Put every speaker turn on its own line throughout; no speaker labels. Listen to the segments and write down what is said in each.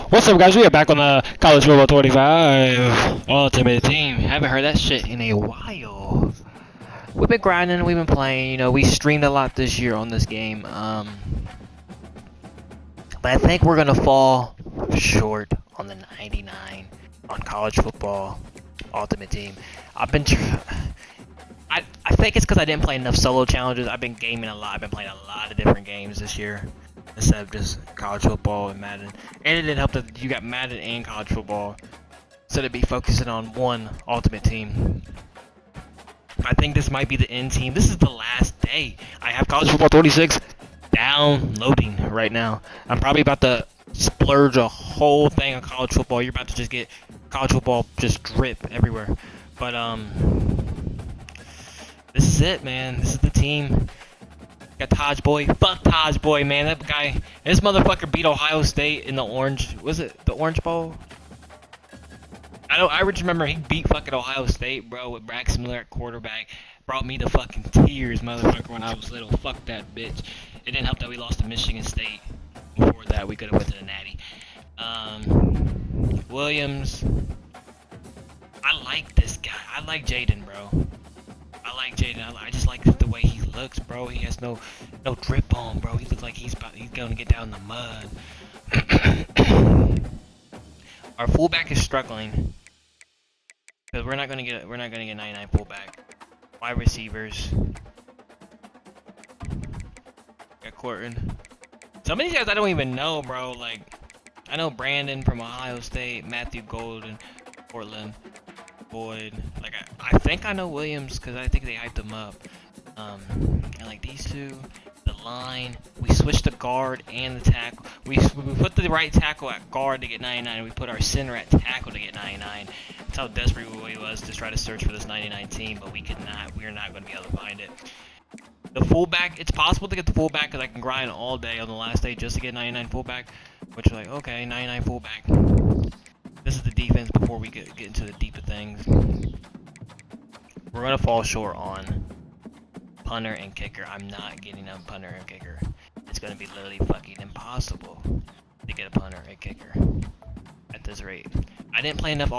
What's up, guys? We are back on the College Football 25 Ultimate Team. Haven't heard that shit in a while. We've been grinding, we've been playing. You know, we streamed a lot this year on this game. But I think we're gonna fall short on the 99 on College Football Ultimate Team. I think it's because I didn't play enough solo challenges. I've been gaming a lot. I've been playing a lot of different games this year instead of just college football and Madden. And it didn't help that you got Madden and college football, so to be focusing on one Ultimate Team. I think this might be the end team. This is the last day. I have College Football 26 downloading right now. I'm probably about to splurge a whole thing on college football. You're about to just get college football just drip everywhere. But this is it, man. This is the team. Got Taj Boy. Fuck Taj Boy, man. That guy, this motherfucker beat Ohio State in the Orange. Was it the Orange Bowl? I just remember he beat fucking Ohio State, bro, with Brax Miller at quarterback. Brought me to fucking tears, motherfucker, when I was little. Fuck that bitch. It didn't help that we lost to Michigan State. Before that, we could have went to the Natty. Williams. I like this guy. I like Jaden, bro. I like Jaden. I just like the way he looks, bro. He has no drip on, bro. He looks like he's gonna get down in the mud. Our fullback is struggling because we're not gonna get 99 fullback. Wide receivers. Got Corton. Some of these guys I don't even know, bro. Like, I know Brandon from Ohio State, Matthew Golden, Portland, Boyd. Like, I think I know Williams because I think they hyped him up. And like these two, the line, we switched the guard and the tackle. We put the right tackle at guard to get 99, and we put our center at tackle to get 99. That's how desperate we was to try to search for this 99 team, but we could not. We are not going to be able to find it. The fullback, it's possible to get the fullback because I can grind all day on the last day just to get 99 fullback, which is like, okay, 99 fullback. This is the defense before we get into the deep of things. We're going to fall short on punter and kicker. I'm not getting a punter and kicker. It's going to be literally fucking impossible to get a punter and kicker at this rate. I didn't play enough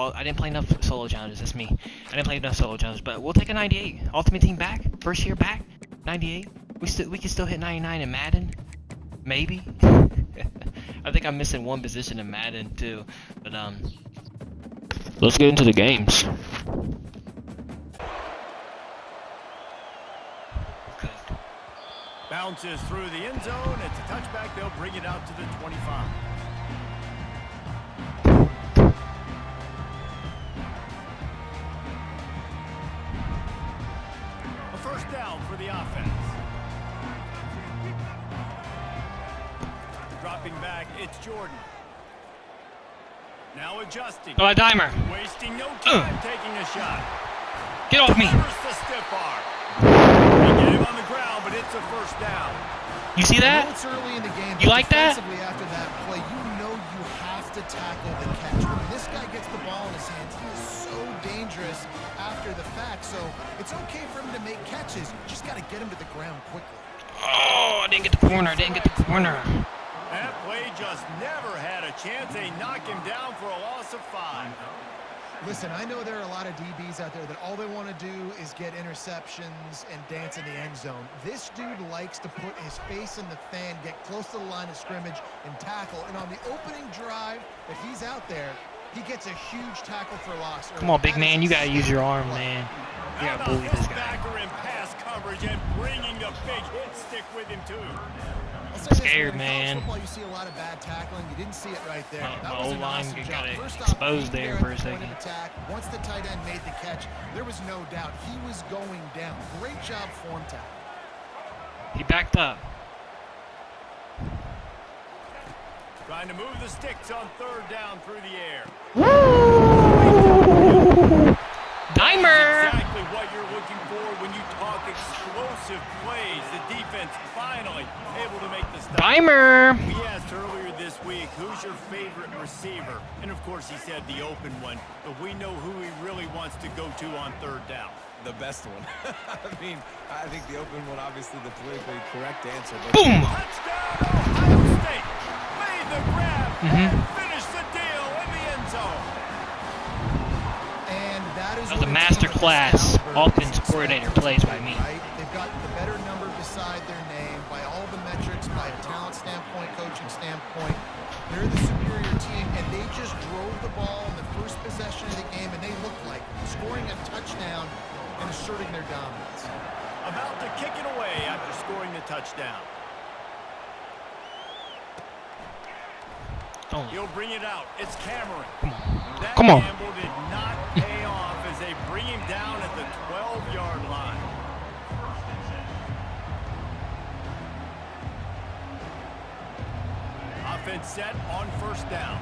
solo challenges. That's me. I didn't play enough solo challenges, but we'll take a 98 Ultimate Team back. First year back. 98. We can still hit 99 in Madden. Maybe. I think I'm missing one position in Madden too. But let's get into the games.
Bounces through the end zone. It's a touchback. They'll bring it out to the 25. A first down for the offense. Dropping back, it's Jordan. Now adjusting.
Oh, a dimer.
Wasting no time taking a shot.
Get off me.
The stiff arm. They get him on the ground, but it's a first down.
You see that?
It's early in the game,
you like that?
After that play, you know you have to tackle the catch. When this guy gets the ball in his hands, he is so dangerous after the fact. So it's okay for him to make catches. You just got to get him to the ground quickly.
Oh, I didn't get the corner.
That play just never had a chance. They knock him down for a loss of 5.
Listen, I know there are a lot of DBs out there that all they want to do is get interceptions and dance in the end zone. This dude likes to put his face in the fan, get close to the line of scrimmage, and tackle. And on the opening drive that he's out there, he gets a huge tackle for loss.
Come on, big man. You got to use your arm, man. You got to bully this guy.
Backer in pass coverage and bringing the big hit stick with him, too.
I'm scared, man.
Football, you see a lot of bad tackling. You didn't see it right there.
My O-line got exposed there for a second.
Once the tight end made the catch, there was no doubt he was going down. Great job form tackle.
He backed up.
Trying to move the sticks on third down through the air.
Woo! Dimer!
Exactly what you're looking for when you talk explosive plays. The defense finally able to make the stop.
Dimer!
We asked earlier this week, who's your favorite receiver? And of course he said the open one, but we know who he really wants to go to on third down.
The best one. I mean, I think the open one, obviously the politically correct answer. But
boom!
Touchdown, Ohio State! Made the grab and finished the
class offense coordinator plays by me.
Right? They've got the better number beside their name by all the metrics, by a talent standpoint, coaching standpoint. They're the superior team, and they just drove the ball in the first possession of the game, and they looked like scoring a touchdown and asserting their dominance.
About to kick it away after scoring the touchdown.
Oh,
He'll bring it out. It's Cameron. That
Come on.
gamble did not pay off as they bring him down at the 12-yard line. Offense set on first down.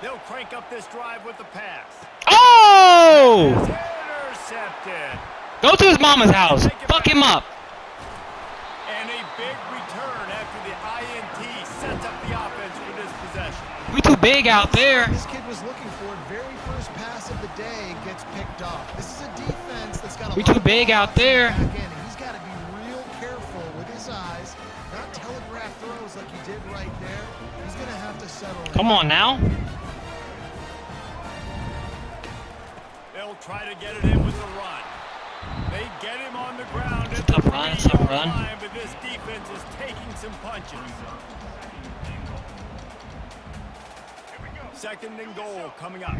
They'll crank up this drive with the pass.
Oh!
Intercepted.
Go to his mama's house. Fuck him up.
And a big return after the INT sets up the offense for this possession.
We too big out there.
This kid was looking for it. Very first pass of the day gets picked off. This is a defense that's got a
We
lot
too
of
big out there.
back end, and he's got to be real careful with his eyes, not telegraph throws like he did right there. He's going to have to settle in.
Come on now.
They'll try to get it in with the run. They get him on the ground at the
Tough run, tough
3-yard
run.
line, but this defense is taking some punches. Second and goal coming up.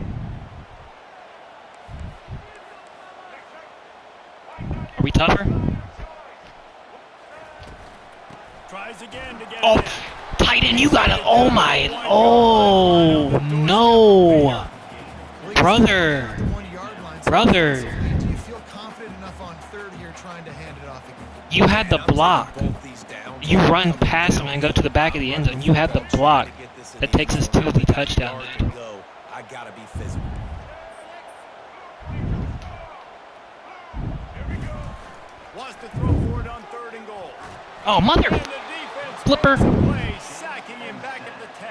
Are we tougher?
Tries again to get
Oh,
it in.
tight end, you gotta. Oh my. Oh no, brother.
At the 1-yard line.
Brother.
Do you feel confident enough on third here trying to hand it off again?
You had the block. You run past him and go to the back of the end zone. You had the block that takes us to the touchdown. Dude.
I gotta be physical.
Wants to throw for it on third and goal.
Oh mother.
And the defense
Flipper.
makes a play, sacking him back at the 10.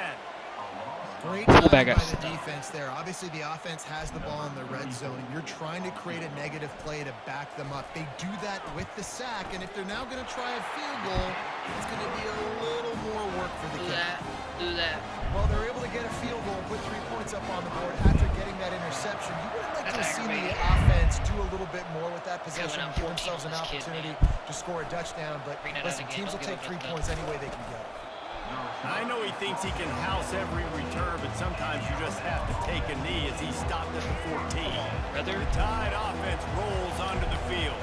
Great
Fullback
job by
got
the
stuffed.
defense there. Obviously, the offense has the ball in the red zone, and you're trying to create a negative play to back them up. They do that with the sack, and if they're now going to try a field goal, it's going to be a little more work for the kicker.
Do that.
Well, they're able to get a field goal and put 3 points up on the board after getting that interception. You would have liked to have seen the offense do a little bit more with that possession and give themselves an opportunity to score a touchdown. But listen, teams will take 3 points any way they can get it.
I know he thinks he can house every return, but sometimes you just have to take a knee as he stopped at the 14.
Brother.
The Tide offense rolls onto the field.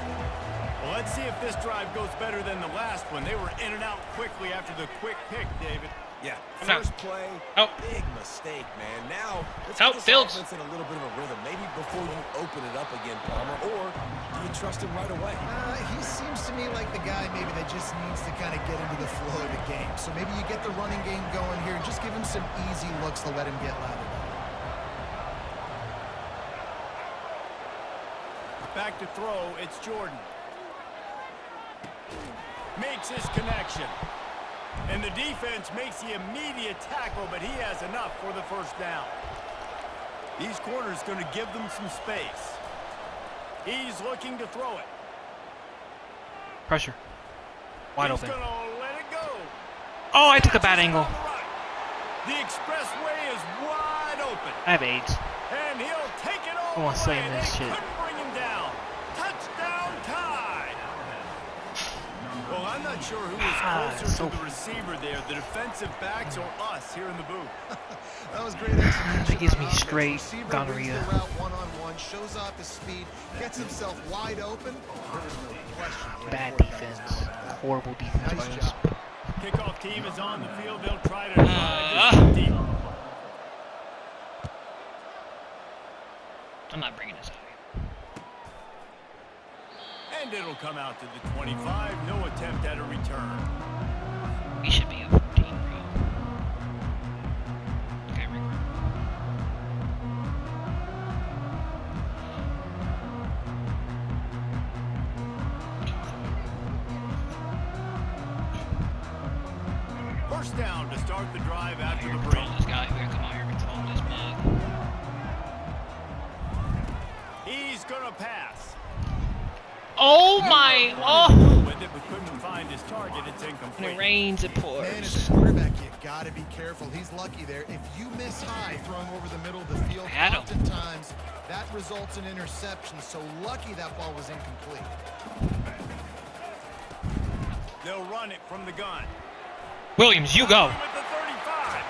Well, let's see if this drive goes better than the last one. They were in and out quickly after the quick pick, David.
Yeah,
No.
first play,
Oh.
big mistake, man. Now, let's
Oh,
get this
Fields.
offense in a little bit of a rhythm. Maybe before you open it up again, Palmer, or do you trust him right away?
He seems to me like the guy maybe that just needs to kind of get into the flow of the game. So maybe you get the running game going here and just give him some easy looks to let him get lathered up.
Back to throw, it's Jordan. Makes his connection. And the defense makes the immediate tackle, but he has enough for the first down. These corners going to give them some space. He's looking to throw it.
Pressure. Wide
He's
open.
going to let it go.
Oh, I took a bad angle.
On the right. The expressway is wide open.
I have AIDS.
And he'll take it all
I want to
the way.
slam this
They
shit.
couldn't bring him down. Touchdown Tide. Well, I'm not sure who was closer
so-
to the receiver there, the defensive backs or us here in the booth.
That was great execution.
That gives me
on offense.
straight
Receiver
gonorrhea.
reads the route one-on-one, shows off his speed, gets himself wide open. There was no question.
Bad defense. Horrible defense.
Nice
by us.
job.
Kickoff team is on the field. They'll try to drive this deep.
I'm not bringing this out.
And it'll come out to the 25. No attempt at a return.
We should be a 14, bro. Okay, Rick.
First down to start the drive after
Here,
the break.
control this guy. We gotta come out here and control this mug.
He's going to pass.
Oh my! Oh!
With it, but couldn't find his target. It's
When
incomplete.
it rains, it
Man, as
pours.
a quarterback, you got to be careful. He's lucky there. If you miss high throwing over the middle of the field,
Had him.
oftentimes that results in interception. So lucky that ball was incomplete.
They'll run it from the gun.
Williams, you go.
With the 35.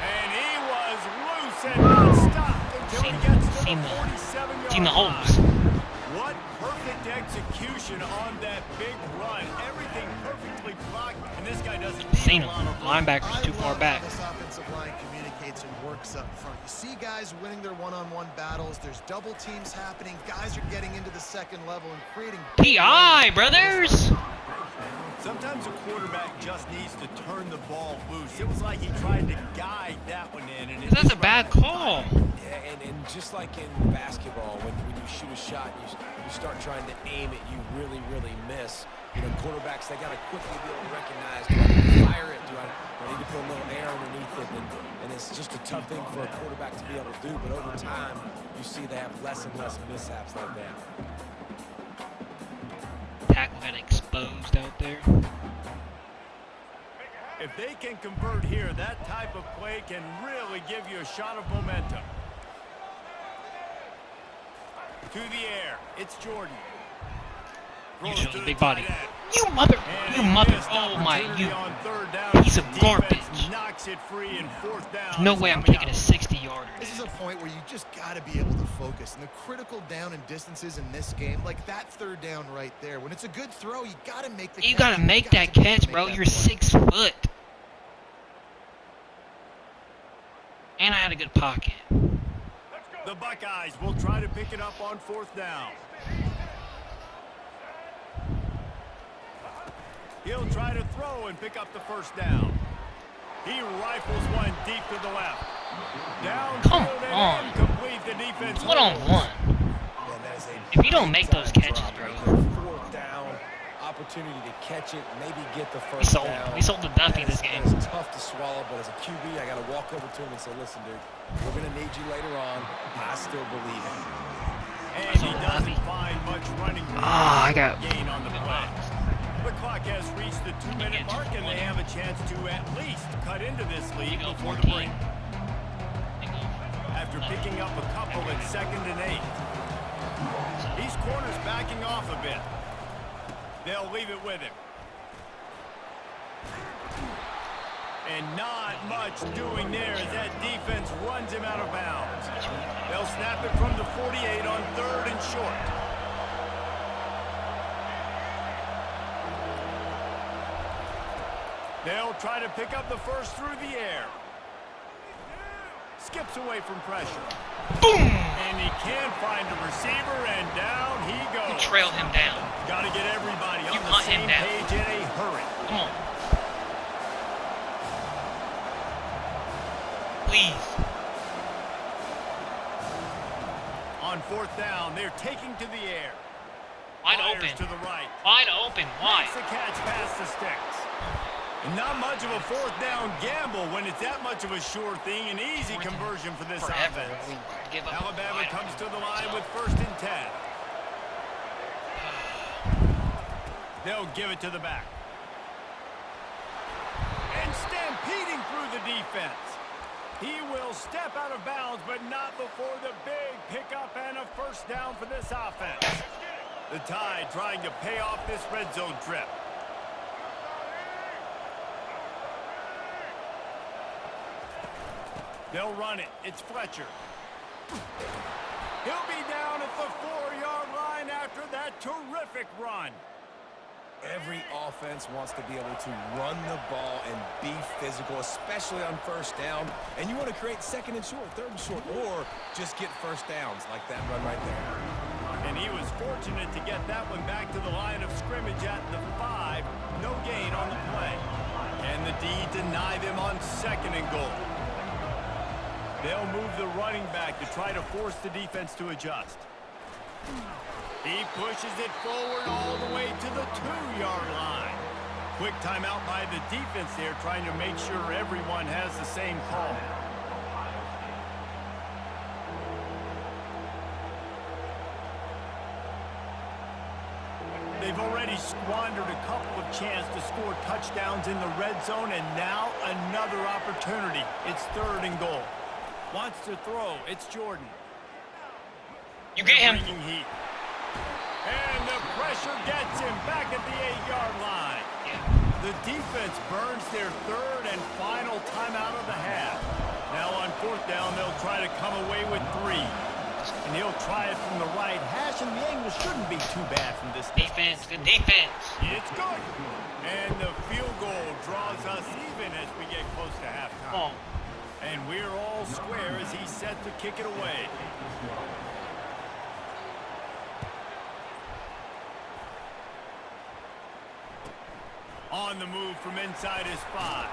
And he was loose and not stopped until he gets to the 47-yard
Seen the
line.
holes.
What perfect execution on that big run. Everything perfectly blocked, and this guy doesn't need
Seen
a
him.
lot of room.
Linebacker's too far back.
This offensive line communicates and works up front. You see guys winning their one-on-one battles. There's double teams happening. Guys are getting into the second level and creating
PI, brothers.
Sometimes a quarterback just needs to turn the ball loose. It was like he tried to guide that one in. And
That's a bad call.
Yeah, and just like in basketball, when you shoot a shot, you start trying to aim it, you really, really miss. You know, quarterbacks, they got to quickly be able to recognize, do I need to fire it? Do I need to put a little air underneath it? And it's just a tough thing for a quarterback to be able to do. But over time, you see they have less and less mishaps like that.
Tackle got exposed out there.
If they can convert here, that type of play can really give you a shot of momentum. To the air, it's Jordan.
You
Throws
show
to
the
the
big
tight
body.
end.
You mother.
And
You
a
mother.
missed
Oh my.
opportunity
You
on third down.
piece of
Defense
garbage.
knocks it free and fourth down.
No
is
way I'm
coming
taking a
up.
60-yarder.
This is a point where you just got to be able to focus. And the critical down and distances in this game, like that third down right there, when it's a good throw, you got to make the
You
catch.
gotta make
got
that
to be able to
catch,
make
bro.
that
You're
play.
6 foot. And I had a good pocket.
The Buckeyes will try to pick it up on fourth down. He'll try to throw and pick up the first down. He rifles one deep to the left.
Come
Downfield and
on.
incomplete. The defense
One on
holds.
one.
Man, that is a
If you don't make those
big-time
catches,
drop
bro.
right there. Fourth down, opportunity to catch it, maybe get the first
sold
down.
him. We sold the Duffy
That
this
is-
game.
That is tough to swallow, but as a QB, I got to walk over to him and say, listen, dude, we're going to need you later on. I still believe in you.
And he
sold
doesn't
Duffy.
find much running room.
Ah, I got
gain on the play. The clock has reached the 2-minute
get
mark, and they
20.
have a chance to at least cut into this lead
go
before the
14.
break. After picking up a couple at 2nd and 8. These corners backing off a bit. They'll leave it with him. And not much doing there as that defense runs him out of bounds. They'll snap it from the 48 on 3rd and short. They'll try to pick up the first through the air. Skips away from pressure.
boom.
And he can't find a receiver, and down he goes.
Trailed him down.
Got to get everybody
You
on the
hunt him
same
down.
page in a hurry.
Come on. Please.
On 4th down, they're taking to the air.
Wide
Fires
open.
to the right.
Wide open. Wide.
Makes the catch past the sticks. Not much of a 4th down gamble when it's that much of a sure thing. An easy
Fourth and
conversion for this
Forever.
offense.
We give up
Alabama
wide
comes to
open.
the line with 1st and 10. They'll give it to the back. And stampeding through the defense. He will step out of bounds, but not before the big pickup and a first down for this offense. The Tide trying to pay off this red zone trip. They'll run it. It's Fletcher. He'll be down at the 4-yard line after that terrific run.
Every offense wants to be able to run the ball and be physical, especially on first down. And you want to create 2nd and short, 3rd and short, or just get first downs like that run right there.
And he was fortunate to get that one back to the line of scrimmage at the 5. No gain on the play. And the D deny them on 2nd and goal. They'll move the running back to try to force the defense to adjust. He pushes it forward all the way to the 2-yard line. Quick timeout by the defense there, trying to make sure everyone has the same call. They've already squandered a couple of chances to score touchdowns in the red zone, and now another opportunity. It's 3rd and goal. Wants to throw. It's Jordan.
You get him.
Bringing heat. And the pressure gets him back at the 8-yard line. The defense burns their 3rd and final timeout of the half. Now on 4th down, they'll try to come away with 3. And he'll try it from the right hash, and the angle shouldn't be too bad from this
Defense, good defense.
It's good. And the field goal draws us even as we get close to halftime. And we're all square as he's set to kick it away. On the move from inside his 5.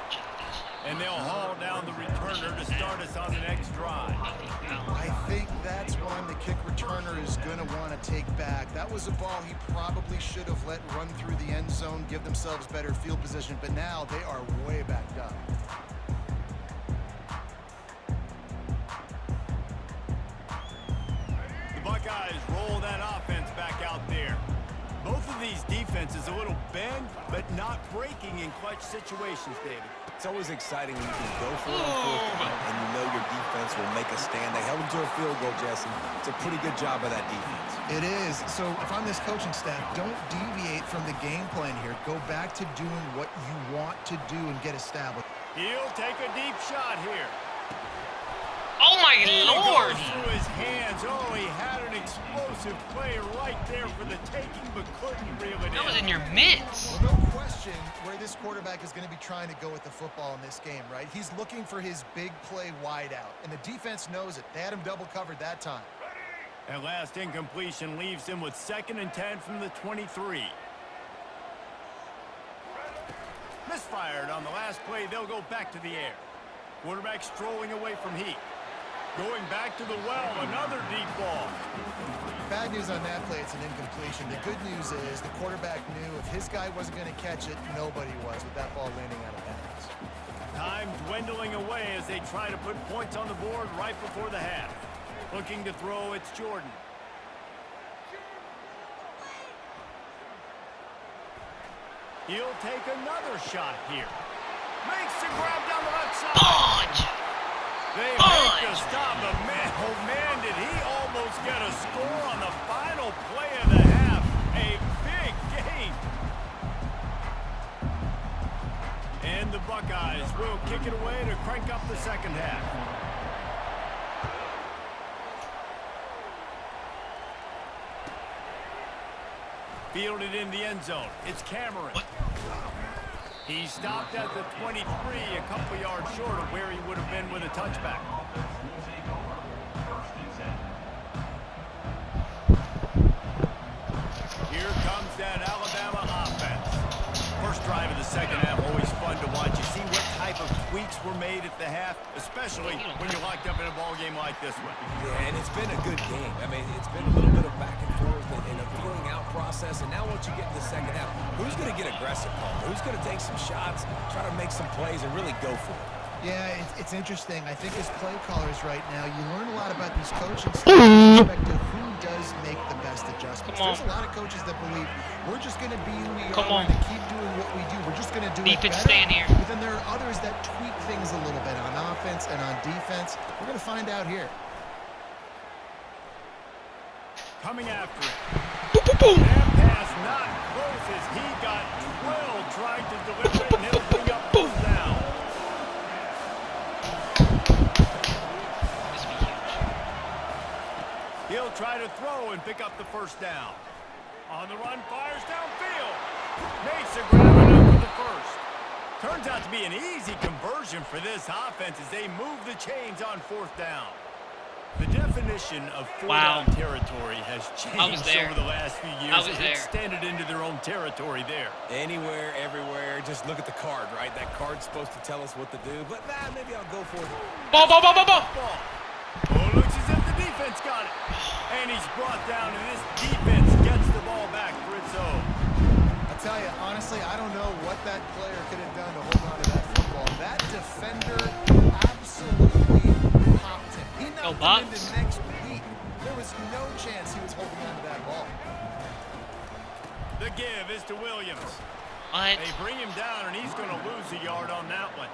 And they'll haul down the returner to start us on the next drive.
I think that's one the kick returner is going to want to take back. That was a ball he probably should have let run through the end zone, give themselves better field position, but now they are way backed up.
The Buckeyes roll that offense back out there. Both of these defenses a little bent, but not breaking in clutch situations, David.
It's always exciting when you can go for it on 4th down and you know your defense will make a stand. They held them to a field goal, Jesse. It's a pretty good job by that defense.
It is. So if I'm this coaching staff, don't deviate from the game plan here. Go back to doing what you want to do and get established.
He'll take a deep shot here.
Oh my Lord!
Through his hands. Oh, he had an explosive play right there for the taking, but couldn't reel it in.
That was in your mitts.
Well, no question where this quarterback is going to be trying to go with the football in this game, right? He's looking for his big play wide out, and the defense knows it. They had him double covered that time.
That last incompletion leaves him with 2nd and 10 from the 23. Misfired on the last play. They'll go back to the air. Quarterback strolling away from heat. Going back to the well, another deep ball.
Bad news on that play, it's an incompletion. The good news is the quarterback knew if his guy wasn't going to catch it, nobody was with that ball landing out of bounds.
Time dwindling away as they try to put points on the board right before the half. Looking to throw, it's Jordan. He'll take another shot here. Makes the grab down the left side.
Punch!
They make the stop, but man, oh man, did he almost get a score on the final play of the half. A big game. And the Buckeyes will kick it away to crank up the 2nd half. Fielded in the end zone. It's Cameron. He stopped at the 23, a couple yards short of where he would have been with a touchback. Here comes that Alabama offense. First drive of the 2nd half, always fun to watch. You see what type of tweaks were made at the half, especially when you're locked up in a ball game like this one.
Yeah, and it's been a good game. I mean, it's been a little bit of back and forth and a feeling out process. And now once you get to the 2nd half, who's going to get aggressive, Paul? Who's going to take some shots, try to make some plays, and really go for it?
Yeah, it's interesting. I think as play callers right now, you learn a lot about these coaching staffs with respect to who does make the best adjustments. There's a lot of coaches that believe we're just going to be who we are, we're going to keep doing what we do, we're just going to do it better.
Stand here.
But then there are others that tweak things a little bit on offense and on defense. We're going to find out here.
Coming after it. That pass not close as he got drilled trying to deliver it, and he'll bring up 4th down. He'll try to throw and pick up the 1st down. On the run, fires downfield. Makes a grab enough for the 1st. Turns out to be an easy conversion for this offense as they move the chains on 4th down. The definition of 4-down territory has changed over the last few years. It's extended into their own territory there.
Anywhere, everywhere. Just look at the card, right? That card's supposed to tell us what to do, but maybe I'll go for it.
Ball.
Oh, looks as if the defense got it. And he's brought down, and this defense gets the ball back for its own.
I'll tell you, honestly, I don't know what that player could have done to hold on to that football. That defender absolutely popped him. He knocked him into next week. There was no chance he was holding on to that ball.
The give is to Williams.
What?
They bring him down, and he's going to lose a yard on that one.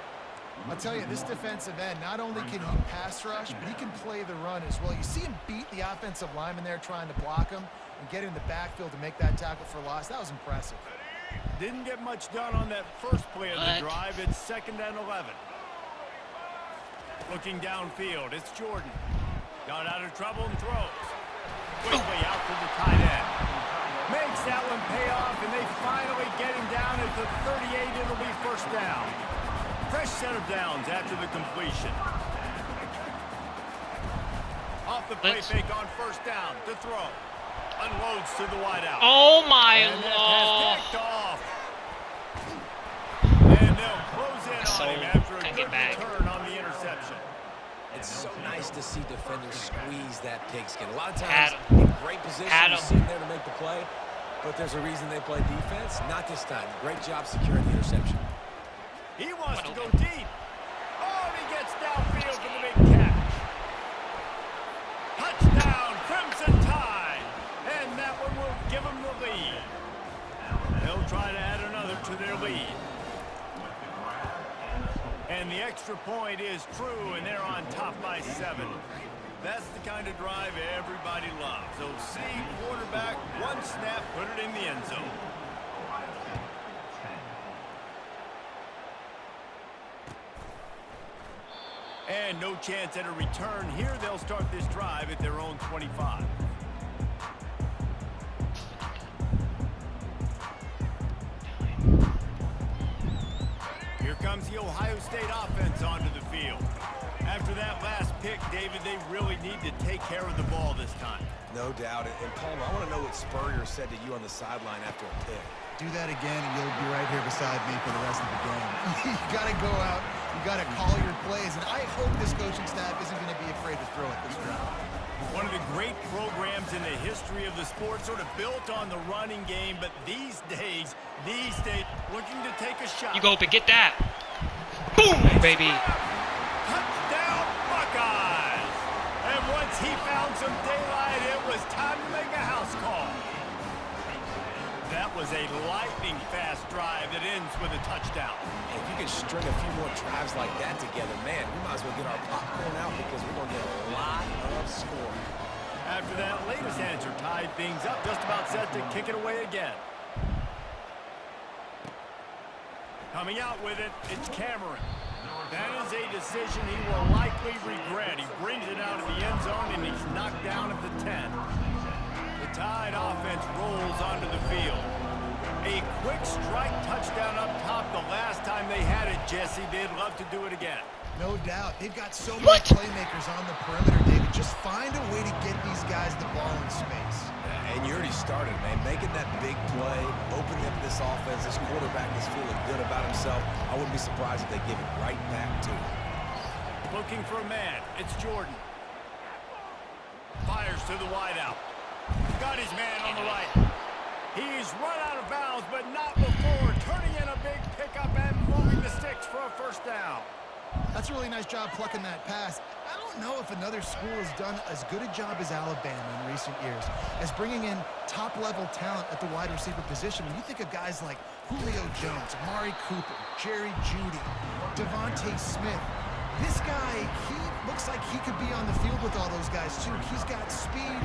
I'll tell you, this defensive end, not only can he pass rush, but he can play the run as well. You see him beat the offensive lineman there trying to block him and get in the backfield to make that tackle for loss. That was impressive.
Didn't get much done on that first play of the drive. It's 2nd and 11. Looking downfield, it's Jordan. Got out of trouble and throws. Quickly out to the tight end. Makes that one pay off, and they finally get him down at the 38. It'll be 1st down. Fresh set of downs after the completion. Off the play fake on 1st down to throw. Unloads to the wideout.
Oh my
and that pass
lord!
picked off. And they'll close in on him after a good return on the interception.
It's so nice to see defenders squeeze that pigskin. A lot of times, in great position, you're sitting there to make the play, but there's a reason they play defense. Not this time. Great job securing the interception.
He wants to go deep. Oh, and he gets downfield for the big catch. Touchdown, Crimson Tide. And that one will give them the lead. They'll try to add another to their lead. And the extra point is true, and they're on top by 7. That's the kind of drive everybody loves. So see quarterback, one snap, put it in the end zone. And no chance at a return here. They'll start this drive at their own 25. Here comes the Ohio State offense onto the field. After that last pick, David, they really need to take care of the ball this time.
No doubt. And Palmer, I want to know what Spurrier said to you on the sideline after a pick.
Do that again, and you'll be right here beside me for the rest of the game. You got to go out. You got to call your plays, and I hope this coaching staff isn't going to be afraid to throw it this round.
One of the great programs in the history of the sport, sort of built on the running game, but these days, looking to take a shot.
You go up and get that. Boom, baby.
Touchdown, Buckeyes! And once he found some daylight, it was time to make a house call. That was a lightning-fast drive that ends with a touchdown.
If you can string a few more drives like that together, man, we might as well get our popcorn out because we're going to get a lot of scoring.
After that latest answer tied things up, just about set to kick it away again. Coming out with it, it's Cameron. That is a decision he will likely regret. He brings it out of the end zone, and he's knocked down at the 10. The Tide offense rolls onto the field. A quick strike touchdown up top the last time they had it, Jesse. They'd love to do it again.
No doubt. They've got so many playmakers on the perimeter, David. Just find a way to get these guys the ball in space.
And you already started, man. Making that big play, opening up this offense. This quarterback is feeling good about himself. I wouldn't be surprised if they give it right back to him.
Looking for a man. It's Jordan. Fires to the wideout. Got his man on the right. He's run out of bounds, but not before turning in a big pickup and moving the sticks for a 1st down.
That's a really nice job plucking that pass. I don't know if another school has done as good a job as Alabama in recent years as bringing in top-level talent at the wide receiver position. When you think of guys like Julio Jones, Amari Cooper, Jerry Jeudy, Devontae Smith, this guy, he looks like he could be on the field with all those guys, too. He's got speed.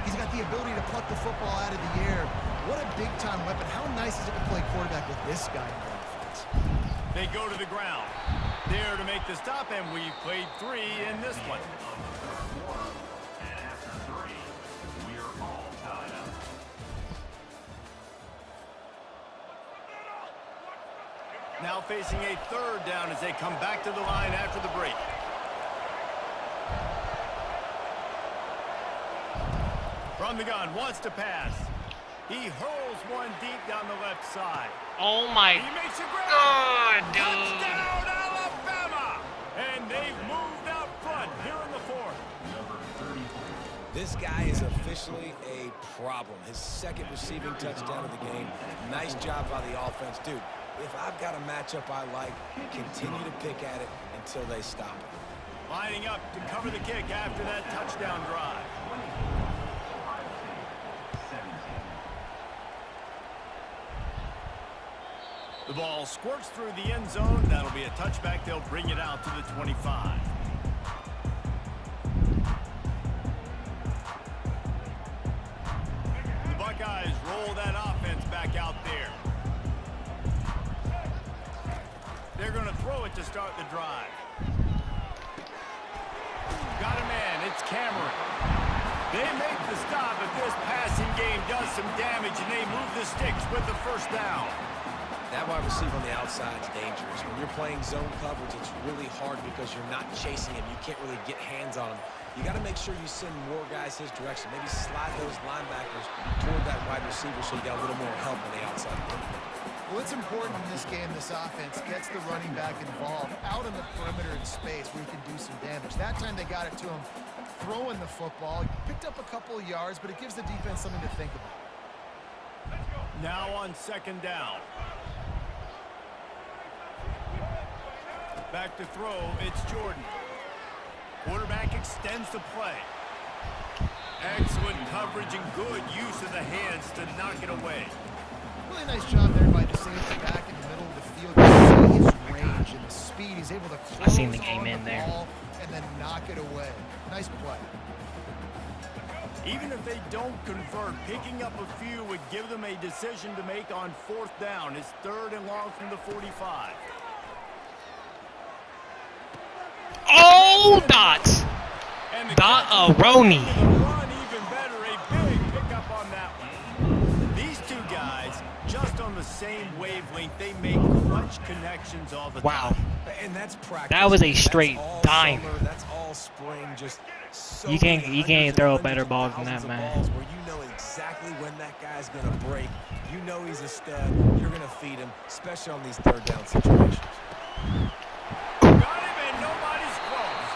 He's got the ability to pluck the football out of the air. What a big-time weapon. How nice is it to play quarterback with this guy in the offense?
They go to the ground. There to make the stop, and we've played 3 in this one. Now facing a 3rd down as they come back to the line after the break. From the gun, wants to pass. He hurls one deep down the left side.
Oh my
He makes a grab.
God, dude.
Touchdown, Alabama! And they've moved out front here in the 4th.
This guy is officially a problem. His 2nd receiving touchdown of the game. Nice job by the offense. Dude, if I've got a matchup I like, continue to pick at it until they stop it.
Lining up to cover the kick after that touchdown drive. The ball squirts through the end zone. That'll be a touchback. They'll bring it out to the 25. The Buckeyes roll that offense back out there. They're going to throw it to start the drive. Got a man. It's Cameron. They make the stop, but this passing game does some damage, and they move the sticks with the first down.
That wide receiver on the outside is dangerous. When you're playing zone coverage, it's really hard because you're not chasing him. You can't really get hands on him. You got to make sure you send more guys his direction. Maybe slide those linebackers toward that wide receiver so you got a little more help on the outside.
Well, it's important in this game, this offense gets the running back involved out in the perimeter in space where he can do some damage. That time they got it to him throwing the football. He picked up a couple of yards, but it gives the defense something to think about.
Now on second down. Back to throw, it's Jordan. Quarterback extends the play. Excellent coverage and good use of the hands to knock it away.
Really nice job there by the safety back in the middle of the field. You see his range and the speed. He's able to close
I seen the game
on
in
the
there.
ball and then knock it away. Nice play.
Even if they don't convert, picking up a few would give them a decision to make on fourth down. It's 3rd and long from the 45.
Oh, Dots! Dot-a-roni.
Run even better, a big pickup on that one. These two guys, just on the same wavelength, they make clutch connections all the
Wow.
time.
And that's practice.
That was a
That's
straight
all
dime.
summer, that's all spring. Just so
You can't-
many
you can't
hundreds
throw
and
a better
hundreds
ball
of
than that,
thousands of
man.
balls where you know exactly when that guy's going to break. You know he's a stud. You're going to feed him, especially on these third down situations.
Got him and nobody's close.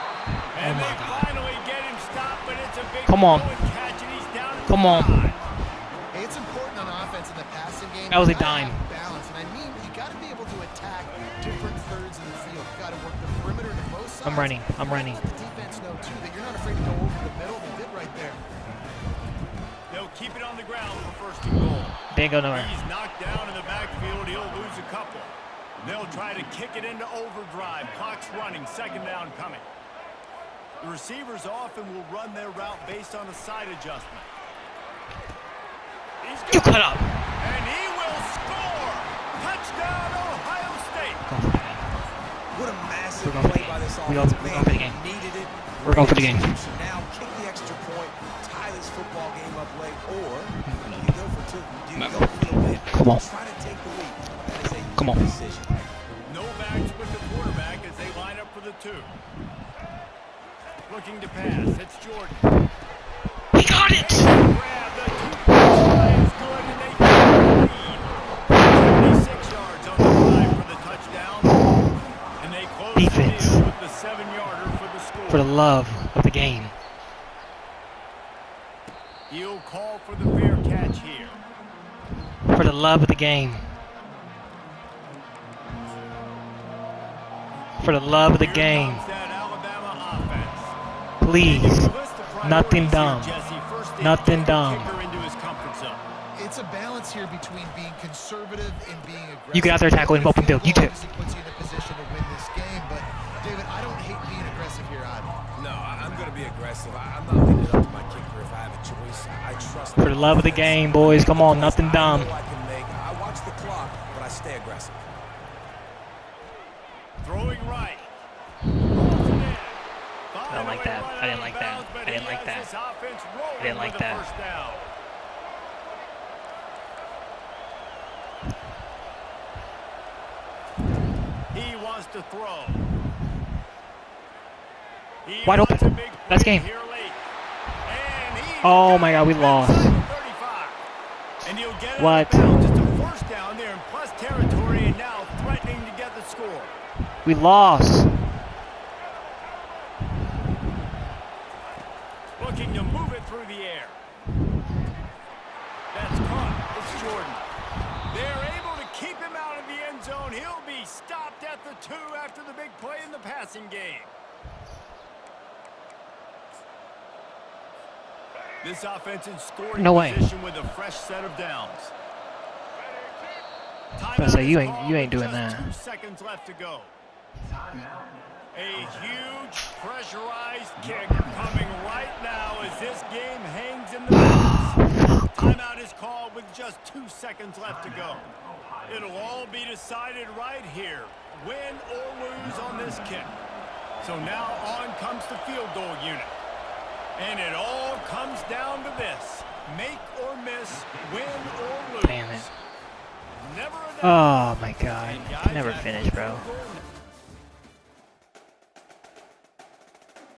And
my
they
God.
finally get him stopped, but it's a big
Come on.
throw and catch, and he's down at
Come
the
on.
5.
Hey, it's important on offense in the passing game.
That was a
You gotta
dime.
have balance, and I mean you got to be able to attack different thirds of the field. You got to work the perimeter to both sides.
I'm running. I'm
You gotta
running.
Let the defense know too that you're not afraid to go over the middle. They did right there.
They'll keep it on the ground for 1st and goal.
Didn't go nowhere.
He's knocked down in the backfield. He'll lose a couple. They'll try to kick it into overdrive. Clock's running. 2nd down coming. The receivers often will run their route based on a side adjustment. He's
You
got
cut
it.
up.
And he will score. Touchdown, Ohio State.
What a massive
We're going for
play
the
by this
game.
offense.
We're going for the game.
Needed it.
We're going for the game.
So now kick the extra point, tie this football game up late, or do you go for 2? Do you go for the win?
Come on.
Try to take the lead. That is a
Come on.
good decision.
No backs with the quarterback as they line up for the 2. Looking to pass. It's Jordan.
We got it!
Grab the 2-point try is good, and they take the lead. 76 yards on the drive for the touchdown. And they close
Defense.
the deal with the 7-yarder for the score.
For the love of the game.
He'll call for the fair catch here.
For the love of the game. For the love of the
Here
game.
comes that Alabama offense.
Please.
List of
Nothing
priorities
dumb.
here, Jesse. First, they
Nothing
get the
dumb.
kicker into his comfort zone.
It's a balance here between being conservative and being aggressive.
You get out there, tackle him, open field. You too.
Obviously puts you in a position to win this game, but David, I don't hate being aggressive here either.
No, I'm going to be aggressive. I'm not leaving it up to my kicker if I have a choice. I trust
For the love of the game, boys. Come on, nothing dumb.
I watch the clock, but I stay aggressive.
Throwing right.
I don't like that. I didn't like that. I didn't like that. I didn't like that.
He wants to throw. He
Wide
wants
open.
a big
That's
play
game.
here late. And he's
Oh
got
my God, we
it
lost.
inside the 35. And he'll get it
What?
out of bounds. It's a 1st down there in plus territory, and now threatening to get the score.
We lost.
Looking to move it through the air. That's caught. It's Jordan. They're able to keep him out of the end zone. He'll be stopped at the 2 after the big play in the passing game. This offense in scoring
No way.
position with a fresh set of downs.
But say
Timeout
you
is
ain't
called
doing
with
that.
just 2 seconds left to go. A huge pressurized kick coming right now as this game hangs in the balance. Timeout is called with just 2 seconds left to go. It'll all be decided right here, win or lose on this kick. So now on comes the field goal unit. And it all comes down to this. Make or miss, win or lose.
Damn it.
Never a doubt.
Oh my god.
And
Can
guys,
never
after
finish,
the
bro.
field goal,